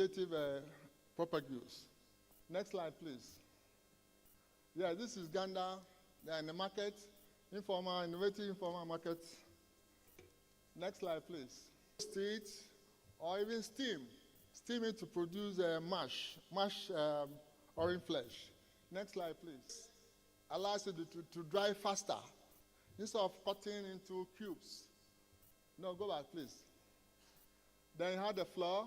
qualitative propagules. Next slide, please. Yeah, this is Uganda. They are in the market, informal, innovative informal market. Next slide, please. Roast it, or even steam. Steam it to produce mash orange flesh. Next slide, please. Allows you to dry faster instead of cutting into cubes. No, go back, please. Then you have the flour.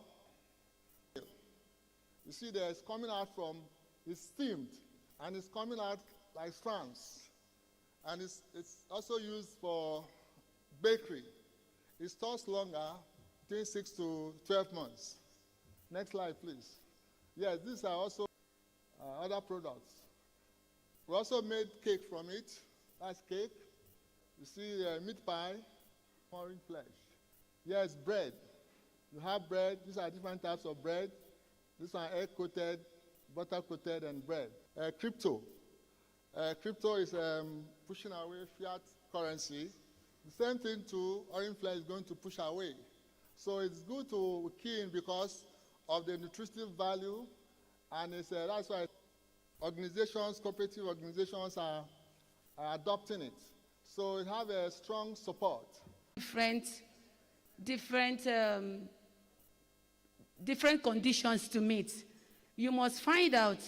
You see there, it's coming out from, it's steamed, and it's coming out like strands. And it's also used for bakery. It stores longer, between 6 to 12 months. Next slide, please. Yes, these are also other products. We also made cake from it. That's cake. You see meat pie, orange flesh. Yes, bread. You have bread. These are different types of bread. These are egg-coated, butter-coated, and bread. Crypto. Crypto is pushing away fiat currency. The same thing to orange flesh is going to push away. So it's good to key in because of the nutritive value, and that's why organizations, cooperative organizations are adopting it. So it have a strong support. Different conditions to meet. You must find out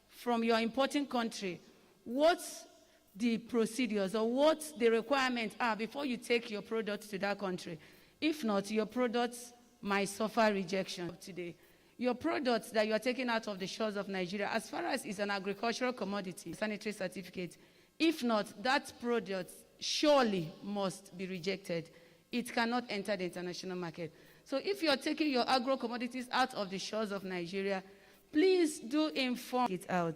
from your importing country what the procedures or what the requirements are before you take your products to that country. If not, your products might suffer rejection today. Your products that you are taking out of the shores of Nigeria, as far as it's an agricultural commodity, sanitary certificate, if not, that product surely must be rejected. It cannot enter the international market. So if you're taking your agro-commodities out of the shores of Nigeria, please do inform it out.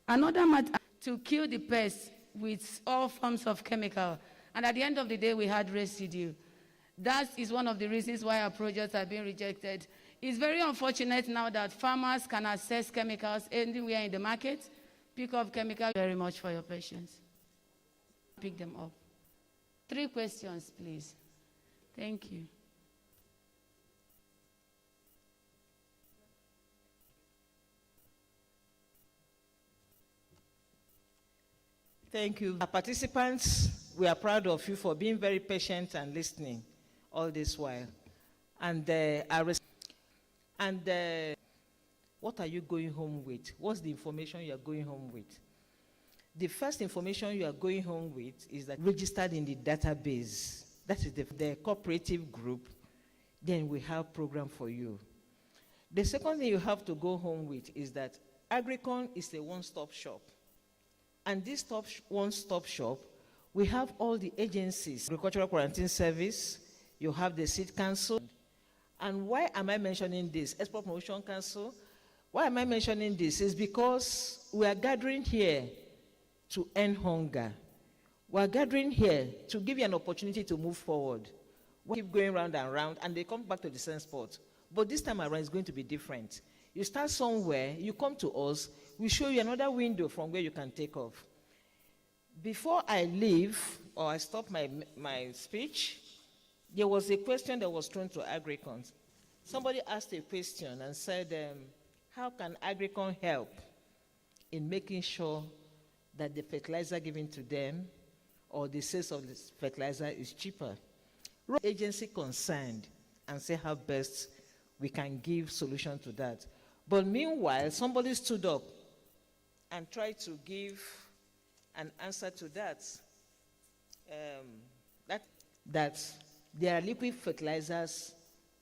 Another matter, to kill the pests with all forms of chemical. And at the end of the day, we had residue. That is one of the reasons why our projects are being rejected. It's very unfortunate now that farmers can access chemicals anywhere in the market. Pick up chemicals. Very much for your patience. Pick them up. 3 questions, please. Thank you. Thank you. Our participants, we are proud of you for being very patient and listening all this while. And what are you going home with? What's the information you are going home with? The first information you are going home with is that registered in the database. That is the cooperative group. Then we have program for you. The second thing you have to go home with is that Agricon is a one-stop shop. And this one-stop shop, we have all the agencies, Agricultural Quarantine Service, you have the Seed Council. And why am I mentioning this? Expo Promotion Council. Why am I mentioning this? Is because we are gathering here to end hunger. We are gathering here to give you an opportunity to move forward. We keep going round and round, and they come back to the same spot. But this time around, it's going to be different. You start somewhere, you come to us, we show you another window from where you can take off. Before I leave, or I stop my speech, there was a question that was thrown to Agricon. Somebody asked a question and said, how can Agricon help in making sure that the fertilizer given to them or the sales of this fertilizer is cheaper? Agency concerned and say how best we can give solution to that. But meanwhile, somebody stood up and tried to give an answer to that. That there are liquid fertilizers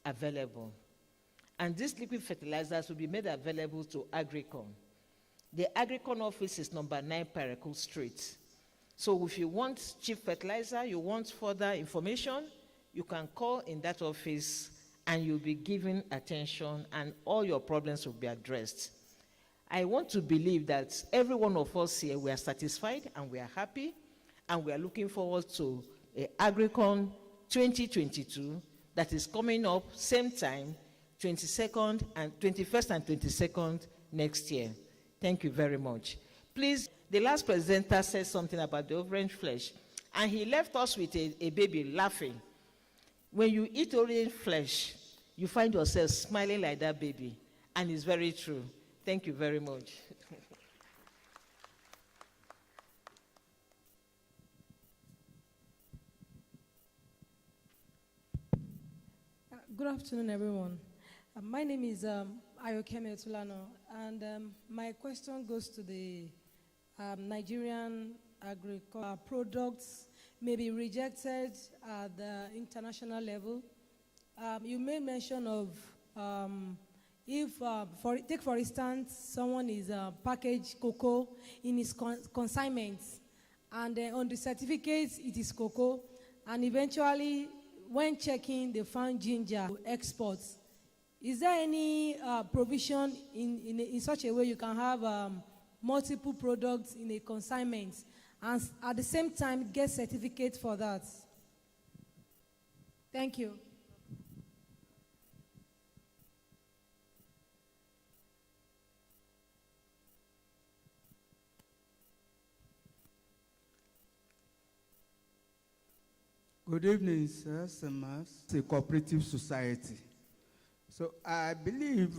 available. And these liquid fertilizers will be made available to Agricon. The Agricon office is number 9 Paracool Street. So if you want cheap fertilizer, you want further information, you can call in that office and you'll be given attention and all your problems will be addressed. I want to believe that every one of us here, we are satisfied and we are happy and we are looking forward to Agricon 2022 that is coming up same time, 21st and 22nd next year. Thank you very much. Please, the last presenter said something about the orange flesh, and he left us with a baby laughing. When you eat orange flesh, you find yourself smiling like that baby. And it's very true. Thank you very much. Good afternoon, everyone. My name is Ayokeme Tulano, and my question goes to the Nigerian agricultural products may be rejected at the international level. You made mention of if, take for instance, someone is packaged cocoa in his consignments, and on the certificates it is cocoa, and eventually when checking they found ginger exports. Is there any provision in such a way you can have multiple products in a consignment and at the same time get certificate for that? Thank you. Good evening, sir. It's a cooperative society. So I believe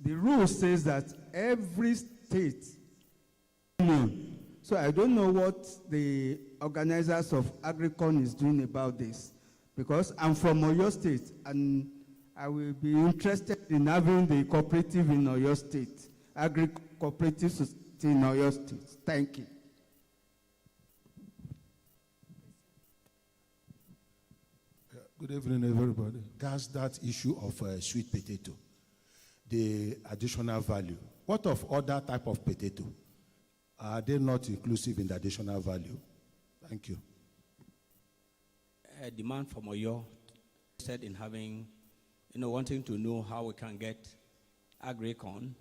the rule says that every state. So I don't know what the organizers of Agricon is doing about this, because I'm from Oyo State and I will be interested in having the cooperative in Oyo State, cooperative society in Oyo State. Thank you. Good evening, everybody. That's that issue of sweet potato, the additional value. What of other type of potato? Are they not inclusive in the additional value? Thank you. Demand from Oyo said in having, wanting to know how we can get Agricon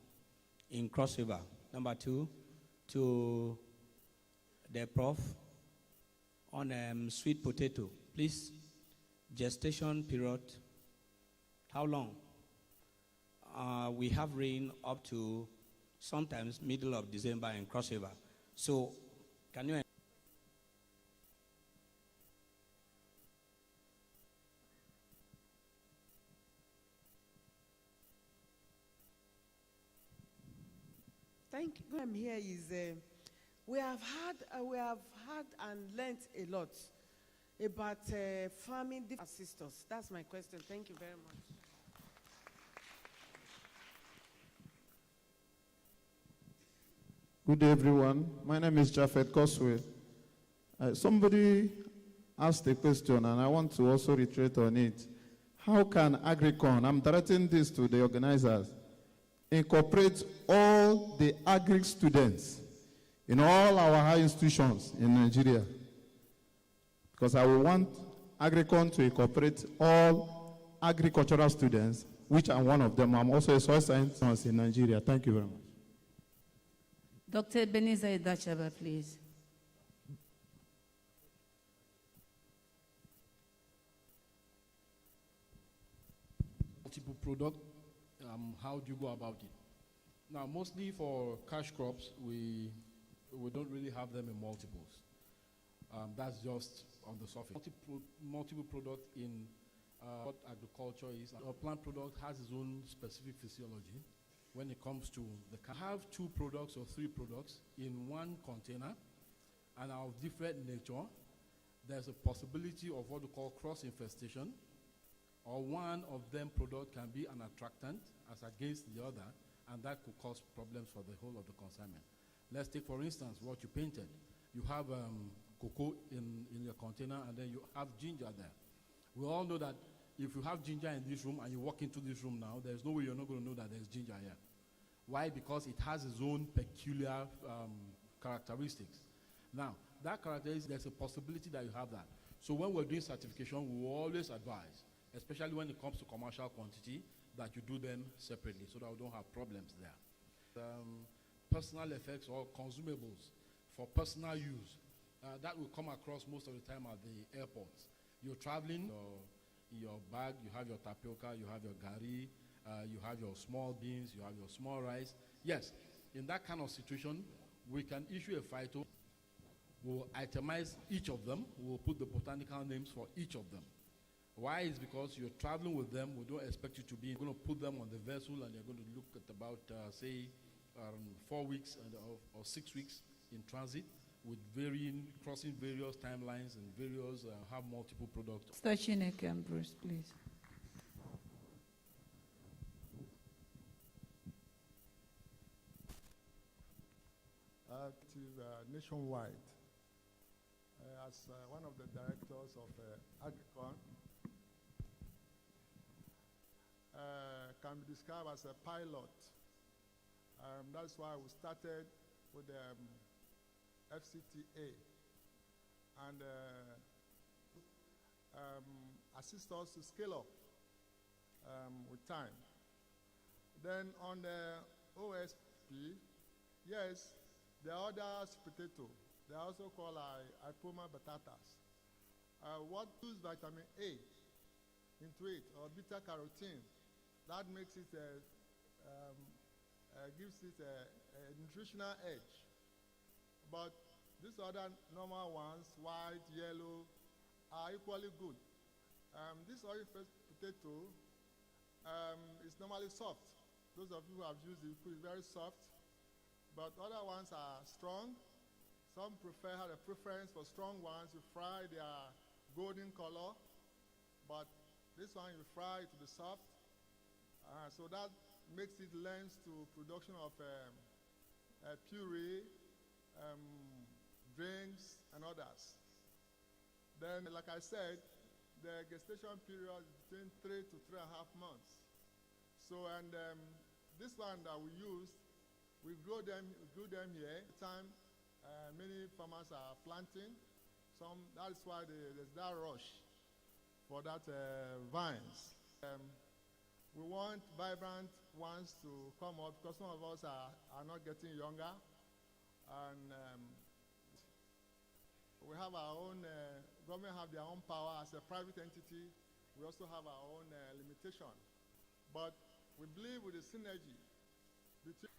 in Cross River. Number two, to the prof on sweet potato, please. Gestation period, how long? We have rain up to sometimes middle of December in Cross River. So can you? Thank you. I'm here is we have had and learnt a lot about farming assistance. That's my question. Thank you very much. Good day, everyone. My name is Jafet Koswe. Somebody asked a question, and I want to also reiterate on it. How can Agricon, I'm directing this to the organizers, incorporate all the agri students in all our high institutions in Nigeria? Because I will want Agricon to incorporate all agricultural students, which I'm one of them. I'm also a soil scientist in Nigeria. Thank you very much. Dr. Ebenezer Idachaba, please. Multiple product, how do you go about it? Now, mostly for cash crops, we don't really have them in multiples. That's just on the surface. Multiple product in what agriculture is. A plant product has its own specific physiology when it comes to the have 2 products or 3 products in one container and are of different nature. There's a possibility of what we call cross infestation, or one of them product can be an attractant as against the other, and that could cause problems for the whole of the consignment. Let's take, for instance, what you painted. You have cocoa in your container, and then you have ginger there. We all know that if you have ginger in this room and you walk into this room now, there's no way you're not going to know that there's ginger here. Why? Because it has its own peculiar characteristics. Now, that characteristic, there's a possibility that you have that. So when we're doing certification, we will always advise, especially when it comes to commercial quantity, that you do them separately so that we don't have problems there. Personal effects or consumables for personal use. That will come across most of the time at the airports. You're traveling, in your bag, you have your tapioca, you have your gari, you have your small beans, you have your small rice. Yes, in that kind of situation, we can issue a phyto. We'll itemize each of them. We'll put the botanical names for each of them. Why is because you're traveling with them. We don't expect you to be going to put them on the vessel and you're going to look at about, say, 4 weeks or 6 weeks in transit with crossing various timelines and various, have multiple products. Mr. Chineke and Bruce, please. Nationwide. As one of the directors of Agricon, can be described as a pilot. That's why we started with the FCTA and assist us to scale up with time. Then on the OSP, yes, the other potato, they are also called Ipoma batatas. What use vitamin A into it, or beta carotene, that makes it gives it a nutritional edge. But these other normal ones, white, yellow, are equally good. This oil potato is normally soft. Those of you who have used it, it's very soft. But other ones are strong. Some have a preference for strong ones. You fry, they are golden color. But this one you fry to be soft. So that makes it lends to production of puree, drinks, and others. Then, like I said, the gestation period is between 3 to 3.5 months. So, and this one that we used, we grew them here. Time, many farmers are planting. That's why there's that rush for that vines. We want vibrant ones to come up because some of us are not getting younger. And we have our own, government have their own power as a private entity. We also have our own limitation. But we believe with the synergy between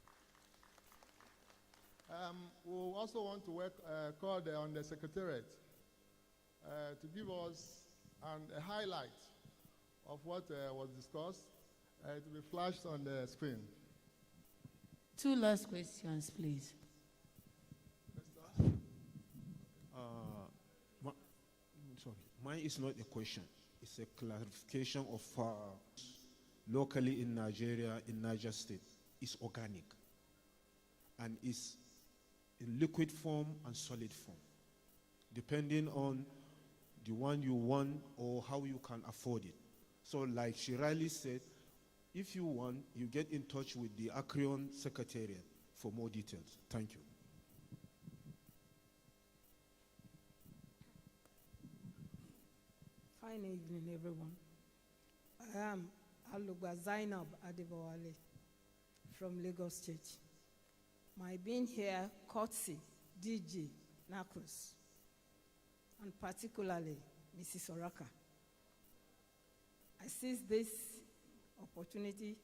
we also want to call on the Secretariat to give us a highlight of what was discussed. It will be flashed on the screen. 2 last questions, please. Sorry, mine is not a question. It's a clarification of locally in Nigeria, in Niger State, is organic and is in liquid form and solid form, depending on the one you want or how you can afford it. So like she rightly said, if you want, you get in touch with the Agricon Secretariat for more details. Thank you. Fine evening, everyone. I am Alugba Zainab Adebowale from Lagos State. My being here, courtesy DG Narcos, and particularly Mrs. Oraka. I seize this opportunity